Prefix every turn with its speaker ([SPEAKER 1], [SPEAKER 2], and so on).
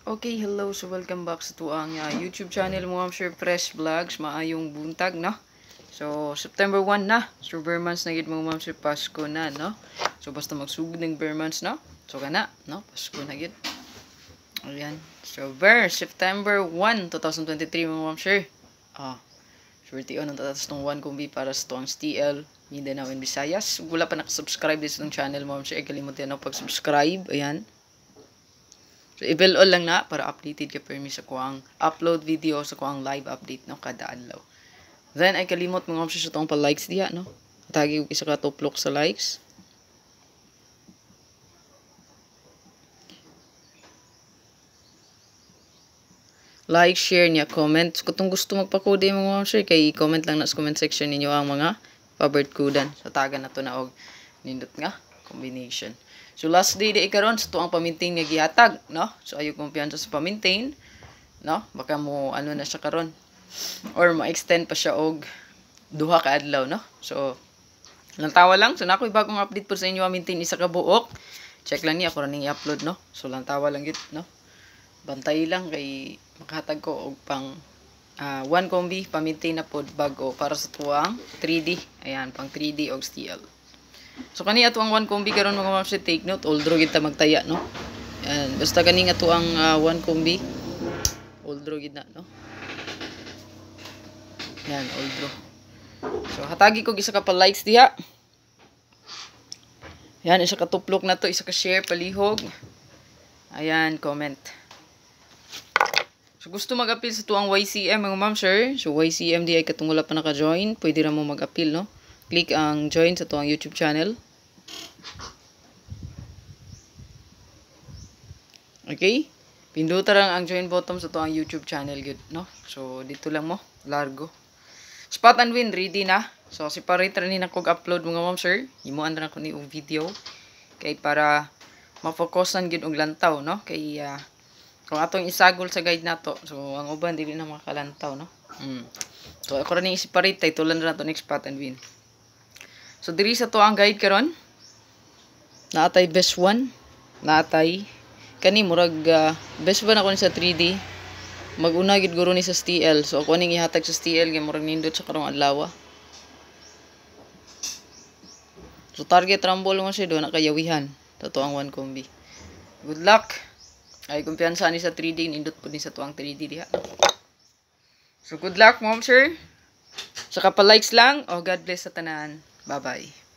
[SPEAKER 1] Okay, hello. So, welcome back sa tuang YouTube channel mo, Ma'am Sir Fresh Vlogs. Maayong buntag, no? So, September 1 na. So, bare months na gid mo, Ma'am Sir, Pasko na, no? So, basta magsugod ng bare months, no? So, kana, no? Pasko na gid. Ayan. So, September 1, 2023, mo, Ma'am Sir. Surety on ang tatas ng 1 kumbi para sa tuang STL, Mindanao and Visayas. Wala pa nakasubscribe din sa itong channel, Ma'am Sir. Kalimutan na pag-subscribe. Ayan. So, i-bell all lang na para updated ka permi sa kuang upload video sa kuang live update no kada adlaw. Then ay kalimot mga options sa tong pa-likes diha no. Tagi og isa ka tuplok sa likes. Like, share niya, comment. So, kung gusto magpa-code mga options kay comment lang na sa comment section ninyo ang mga favorite kodan. So taga na to na og nindot nga combination. So last day di karon sa tuang pamintain nga gihatag, no? So ayo kumpiyansa sa pamintain, no? Baka mo ano na siya karon or ma-extend pa siya og duha ka adlaw, no? So lantawa lang. So nakoy bagong update po sa inyo pamintain isa ka buok. Check lang niya ako ning i-upload, no? So lantawa lang gid, no? Bantay lang kay makahatag ko og pang 1 combi pamintain na pod bago para sa tuang 3D. Ayan, pang 3D og STL. So kani ato ang 1 combi karon mga ma'am si take note, old draw gid ta magtaya no. Yan, basta kani ato ang 1 combi old draw gid na no. Yan, old draw. So hatagi ko isa ka pa likes diha. Yan, isa ka tuplok na to, isa ka share palihog. Ayan, comment. So gusto mag-appeal sa tuang YCM mga ma'am sir. So YCM di ay katong wala pa naka-join, pwede ra mo mag-appeal no. Click ang join sa tuang YouTube channel. Okay? Pinduta lang ang join button sa tuang YouTube channel good, no? So dito lang mo, largo. Spot and win ready na. So separate ra ni nako upload mga ma'am sir. Himuan ra ko ni og video kay para ma-focusan gid og lantaw, no? Kay kung atong isagol sa guide nato, so ang uban dili na makalantaw, no? So ako ra ni separate tay tulan ra to next spot and win. So diri sa to ang guide karon. Naatay best 1, naatay kani murag best 1 ako ni sa 3D. Maguna gid guro ni sa STL. So ako ning ihatag sa STL kay murag nindot sa karong adlaw. So target rumble mo siya do na kayawihan. Tato ang 1 combi. Good luck. Ay kumpiyansa ni sa 3D, nindot po ni sa tuang 3D diha. So good luck mom sir. Saka pa likes lang. Oh God bless sa tanan. Bye-bye.